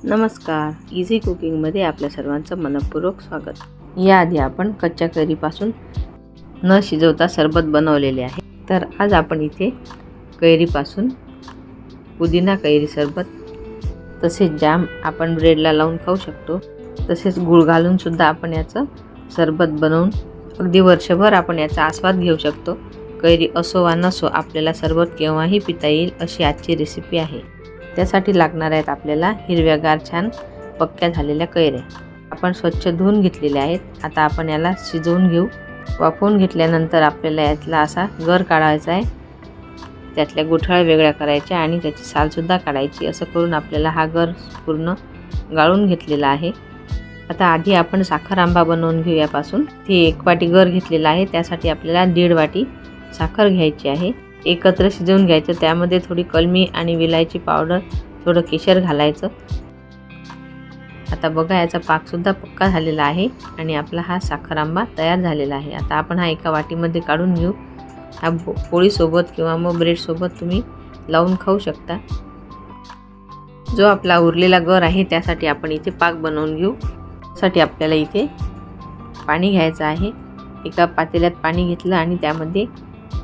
नमस्कार, इझी कुकिंगमध्ये आपल्या सर्वांचं मनपूर्वक स्वागत. याआधी आपण कच्च्या कैरीपासून न शिजवता सरबत बनवलेले आहे. तर आज आपण इथे कैरीपासून पुदिना कैरी सरबत, तसेच जाम आपण ब्रेडला लावून खाऊ शकतो. तसेच गूळ घालून सुद्धा आपण याचं सरबत बनवून अगदी वर्षभर आपण याचा आस्वाद घेऊ शकतो. कैरी असो वा नसो, आपल्याला सरबत केव्हाही पिता येईल अशी आजची रेसिपी आहे. त्यासाठी लागणार आहेत आपल्याला हिरव्यागार छान पक्क्या झालेल्या कैऱ्या. आपण स्वच्छ धुवून घेतलेल्या आहेत. आता आपण याला शिजवून घेऊ. वाफवून घेतल्यानंतर आपल्याला यातला असा गर काढायचा आहे. त्यातल्या गुठळ्या वेगळ्या करायच्या आणि त्याची सालसुद्धा काढायची. असं करून आपल्याला हा गर पूर्ण गाळून घेतलेला आहे. आता आधी आपण साखर आंबा बनवून घेऊ. यापासून ती 1 वाटी गर घेतलेला आहे. त्यासाठी आपल्याला 1.5 वाटी साखर घ्यायची आहे. एकत्र शिजवून घ्यायचं. त्यामध्ये थोडी कलमी आणि विलायची पावडर, थोडं केशर घालायचं. आता बघा, याचा पाकसुद्धा पक्का झालेला आहे आणि आपला हा साखर आंबा तयार झालेला आहे. आता आपण हा एका वाटीमध्ये काढून घेऊ. हा पोळीसोबत किंवा मग ब्रेडसोबत तुम्ही लावून खाऊ शकता. जो आपला उरलेला गर आहे त्यासाठी आपण इथे पाक बनवून घेऊ. त्यासाठी आपल्याला इथे पाणी घ्यायचं आहे. एका पातेल्यात पाणी घेतलं आणि त्यामध्ये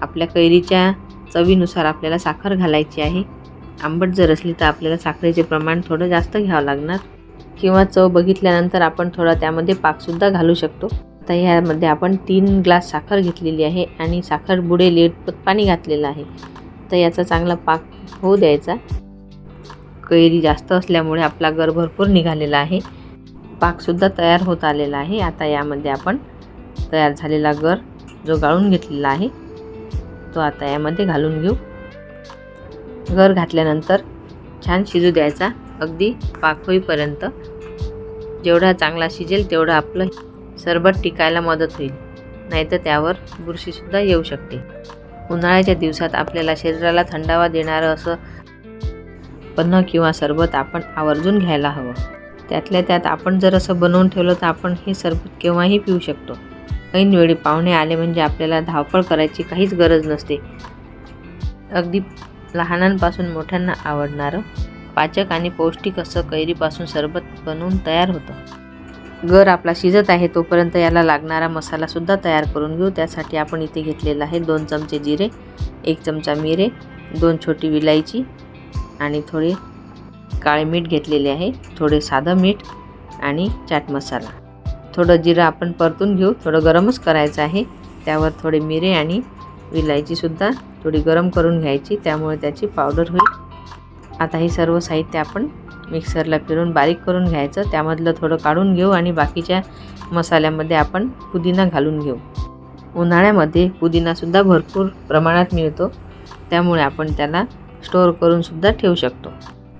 आपल्या कैरीच्या चवीनुसार आपल्याला साखर घालायची आहे. आंबट जर असली तर आपल्याला साखरेचे प्रमाण थोडं जास्त घ्यावं लागणार, किंवा चव बघितल्यानंतर आपण थोडा त्यामध्ये पाकसुद्धा घालू शकतो. आता ह्यामध्ये आपण 3 ग्लास साखर घेतलेली आहे आणि साखर बुडेल इतपत पाणी घातलेलं आहे. तर याचा चांगला पाक होऊ द्यायचा. कैरी जास्त असल्यामुळे आपला गर भरपूर निघालेला आहे. पाकसुद्धा तयार होत आलेला आहे. आता यामध्ये आपण तयार झालेला गर जो गाळून घेतलेला आहे तो आता यामध्ये घालून घेऊ. गर घातल्यानंतर छान शिजू द्यायचा अगदी पाक होईपर्यंत. जेवढा चांगला शिजेल तेवढं आपलं सरबत टिकायला मदत होईल, नाहीतर त्यावर बुरशीसुद्धा येऊ शकते. उन्हाळ्याच्या दिवसात आपल्याला शरीराला थंडावा देणारं असं पन्ह किंवा सरबत आपण आवर्जून घ्यायला हवं. त्यातल्या त्यात आपण जर असं बनवून ठेवलं तर आपण हे सरबत केव्हाही पिऊ शकतो. ऐनवेळी पाहुणे आले म्हणजे आपल्याला धावपळ करायची काहीच गरज नसते. अगदी लहानांपासून मोठ्यांना आवडणारं पाचक आणि पौष्टिक असं कैरीपासून सरबत बनवून तयार होतं. गर आपला शिजत आहे तोपर्यंत याला लागणारा मसालासुद्धा तयार करून घेऊ. त्यासाठी आपण इथे घेतलेला आहे 2 चमचे जिरे, 1 चमचा मिरे, 2 छोटी विलायची आणि थोडे काळे मीठ घेतलेले आहे, थोडे साधं मीठ आणि चाट मसाला. थोडं जिरं आपण परतून घेऊ. थोडं गरमच करायचं आहे. त्यावर थोडे मिरे आणि विलायचीसुद्धा थोडी गरम करून घ्यायची, त्यामुळे त्याची पावडर होईल. आता हे सर्व साहित्य आपण मिक्सरला फिरून बारीक करून घ्यायचं. त्यामधलं थोडं काढून घेऊ आणि बाकीच्या मसाल्यामध्ये आपण पुदिना घालून घेऊ. उन्हाळ्यामध्ये पुदिनासुद्धा भरपूर प्रमाणात मिळतो, त्यामुळे आपण त्याला स्टोअर करूनसुद्धा ठेवू शकतो.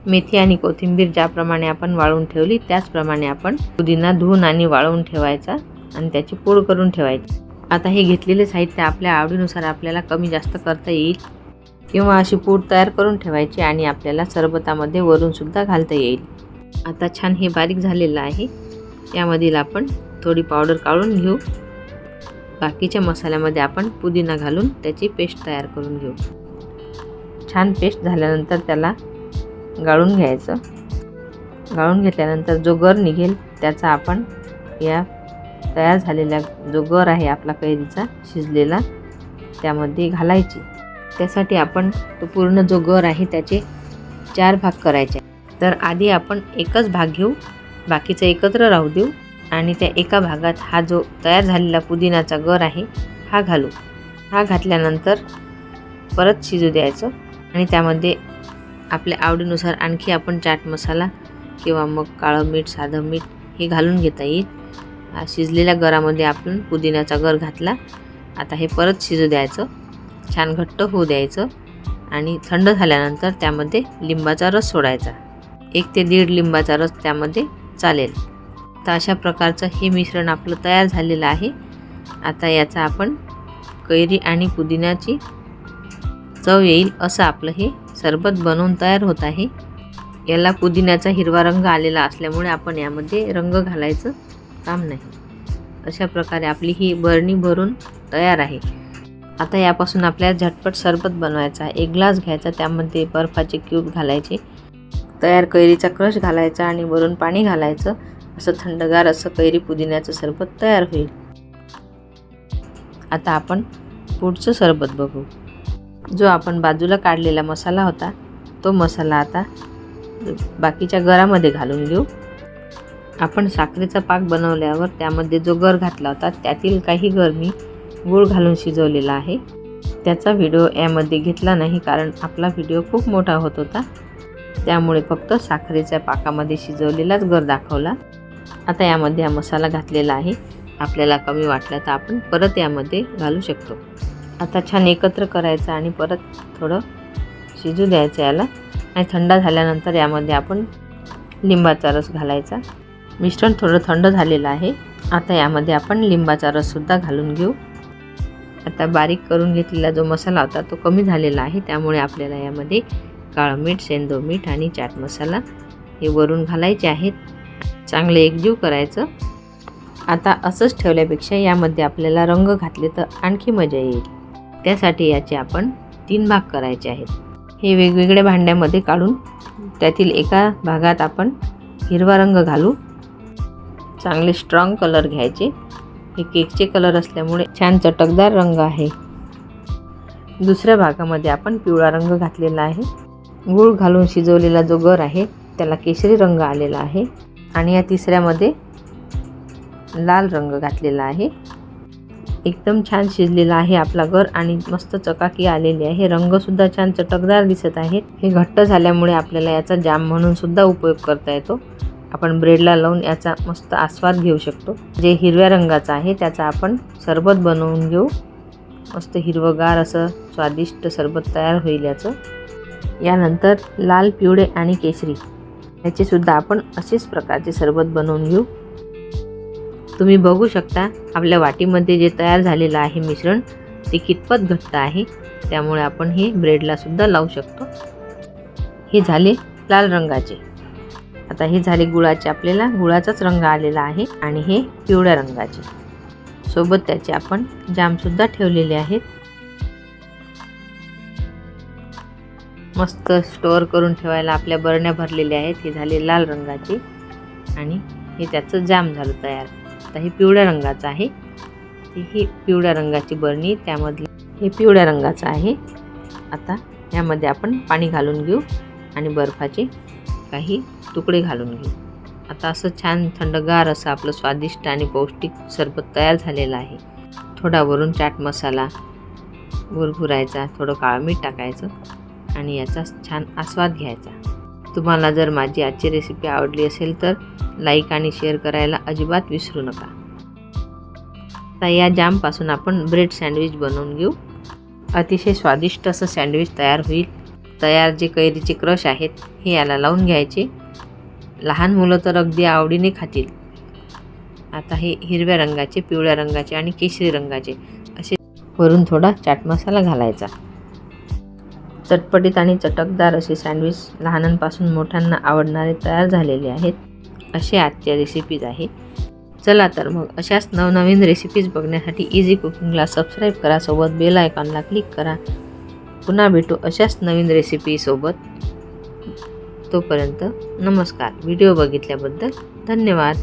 मेथी आणि कोथिंबीर ज्याप्रमाणे आपण वाळवून ठेवली त्याचप्रमाणे आपण पुदिना धुवून आणि वाळवून ठेवायचा आणि त्याची पूड करून ठेवायची. आता हे घेतलेले साहित्य आपल्या आवडीनुसार आपल्याला कमी जास्त करता येईल, किंवा अशी पूड तयार करून ठेवायची आणि आपल्याला सरबतामध्ये वरूनसुद्धा घालता येईल. आता छान हे बारीक झालेलं आहे. यामधील आपण थोडी पावडर काढून घेऊ. बाकीच्या मसाल्यामध्ये आपण पुदिना घालून त्याची पेस्ट तयार करून घेऊ. छान पेस्ट झाल्यानंतर त्याला गाळून घ्यायचं. गाळून घेतल्यानंतर जो गर निघेल त्याचा आपण या तयार झालेल्या जो गर आहे आपला कैरीचा शिजलेला त्यामध्ये घालायची. त्यासाठी आपण तो पूर्ण जो गर आहे त्याचे 4 भाग करायचे. तर आधी आपण एकच भाग घेऊ, बाकीचं एकत्र राहू देऊ आणि त्या एका भागात हा जो तयार झालेला पुदिनाचा गर आहे हा घालू. हा घातल्यानंतर परत शिजू द्यायचं आणि त्यामध्ये आपल्या आवडीनुसार आणखी आपण चाट मसाला किंवा मग काळं मीठ, साधं मीठ हे घालून घेता येईल. शिजलेल्या गरामध्ये आपण पुदिन्याचा गर घातला. आता हे परत शिजू द्यायचं, छान घट्ट होऊ द्यायचं आणि थंड झाल्यानंतर त्यामध्ये लिंबाचा रस सोडायचा. 1 ते 1.5 लिंबाचा रस त्यामध्ये चालेल. तर अशा प्रकारचं हे मिश्रण आपलं तयार झालेलं आहे. आता याचा आपण कैरी आणि पुदिन्याची चव येईल असं आपलं हे सरबत बनवून तयार होत आहे. याला पुदिन्याचा हिरवा रंग आलेला असल्यामुळे आपण यामध्ये रंग घालायचं काम नाही. अशा प्रकारे आपली ही बरणी भरून तयार आहे. आता यापासून आपल्याला झटपट सरबत बनवायचा. 1 ग्लास घ्यायचा, त्यामध्ये बर्फाचे क्यूब घालायचे तयार कैरीचा क्रश घालायचा आणि वरून पाणी घालायचं. असं थंडगार असं कैरी पुदिन्याचं सरबत तयार होईल. आता आपण पुढचं सरबत बघू. जो आपण बाजूला काढलेला मसाला होता तो मसाला आता बाकीच्या गरामध्ये घालून घेऊ. आपण साखरेचा पाक बनवल्यावर त्यामध्ये जो गर घातला होता त्यातील काही गर मी गूळ घालून शिजवलेला आहे. त्याचा व्हिडिओ यामध्ये घेतला नाही कारण आपला व्हिडिओ खूप मोठा होत होता, त्यामुळे फक्त साखरेच्या पाकामध्ये शिजवलेलाच गर दाखवला. आता यामध्ये हा मसाला घातलेला आहे. आपल्याला कमी वाटला तर आपण परत यामध्ये घालू शकतो. आता छान एकत्र करायचं आणि परत थोडं शिजू द्यायचं याला. आणि थंड झाल्यानंतर यामध्ये आपण लिंबाचा रस घालायचा. मिश्रण थोडं थंड झालेलं आहे. आता यामध्ये आपण लिंबाचा रससुद्धा घालून घेऊ. आता बारीक करून घेतलेला जो मसाला होता तो कमी झालेला आहे, त्यामुळे आपल्याला यामध्ये काळं मीठ, सेंधव मीठ आणि चाट मसाला हे वरून घालायचे आहेत. चांगले एकजीव करायचं. आता असंच ठेवल्यापेक्षा यामध्ये आपल्याला रंग घातले तर आणखी मजा येईल. त्यासाठी याचे आपण 3 भाग करायचे आहेत. हे वेगवेगळ्या भांड्यामध्ये काढून त्यातील एका भागात आपण हिरवा रंग घालू. चांगले स्ट्रॉंग कलर घ्यायचे. हे केकचे कलर असल्यामुळे छान चटकदार रंग आहे. दुसऱ्या भागामध्ये आपण पिवळा रंग घातलेला आहे. गूळ घालून शिजवलेला जो गर आहे त्याला केशरी रंग आलेला आहे. आणि या तिसऱ्यामध्ये लाल रंग घातलेला आहे. एकदम छान शिजलेला आहे आपला गर आणि मस्त चकाकी आलेली आहे. रंगसुद्धा छान चटकदार दिसत आहेत. हे घट्ट झाल्यामुळे आपल्याला याचा जाम म्हणून सुद्धा उपयोग करता येतो. आपण ब्रेडला लावून याचा मस्त आस्वाद घेऊ शकतो. जे हिरव्या रंगाचं आहे त्याचा आपण सरबत बनवून घेऊ. मस्त हिरवगार असं स्वादिष्ट सरबत तयार होईल याचं. यानंतर लाल, पिवळे आणि केशरी याचे सुद्धा आपण असेच प्रकारचे सरबत बनवून घेऊ. तुम्ही बघू शकता आपल्या वाटीमध्ये जे तयार झालेलं आहे मिश्रण ते कितपत घट्ट आहे, त्यामुळे आपण हे ब्रेडला सुद्धा लावू शकतो. हे झाले लाल रंगाचे. आता हे झाले गुळाचे. आपल्याला गुळाचाच रंग आलेला आहे. आणि हे पिवळ्या रंगाचे. सोबत त्याचे आपण जामसुद्धा ठेवलेले आहेत. मस्त स्टोअर करून ठेवायला आपल्या बरण्या भरलेल्या आहेत. हे झाले लाल रंगाचे आणि हे त्याचं जाम झालं तयार. आता हे पिवळ्या रंगाचं आहे. ही पिवळ्या रंगाची बरणी, त्यामधलं हे पिवळ्या रंगाचं आहे. आता यामध्ये आपण पाणी घालून घेऊ आणि बर्फाचे काही तुकडे घालून घेऊ. आता असं छान थंडगार असं आपलं स्वादिष्ट आणि पौष्टिक सरबत तयार झालेलं आहे. थोडा वरून चाट मसाला भुरभुरायचा, थोडं काळं मीठ टाकायचं आणि याचा छान आस्वाद घ्यायचा. तुम्हाला जर माझी आजची रेसिपी आवडली असेल तर लाईक आणि शेअर करायला अजिबात विसरू नका. आता या जामपासून आपण ब्रेड सँडविच बनवून घेऊ. अतिशय स्वादिष्ट असं सँडविच तयार होईल. तयार जे कैरीचे क्रश आहेत हे याला लावून घ्यायचे. लहान मुलं तर अगदी आवडीने खातील. आता हे हिरव्या रंगाचे, पिवळ्या रंगाचे आणि केशरी रंगाचे असे वरून थोडा चाट मसाला घालायचा. चटपटीत आणि चटकदार असे सँडविच लहानांपासून मोठ्यांना आवडणारे तयार झालेले आहेत. असे आजच्या रेसिपीज आहेत. चला तर मग अशाच नवनवीन रेसिपीज बघण्यासाठी इझी कुकिंगला सबस्क्राईब करा. सोबत बेल आयकॉनला क्लिक करा. पुन्हा भेटू अशाच नवीन रेसिपीसोबत. तोपर्यंत नमस्कार. व्हिडिओ बघितल्याबद्दल धन्यवाद.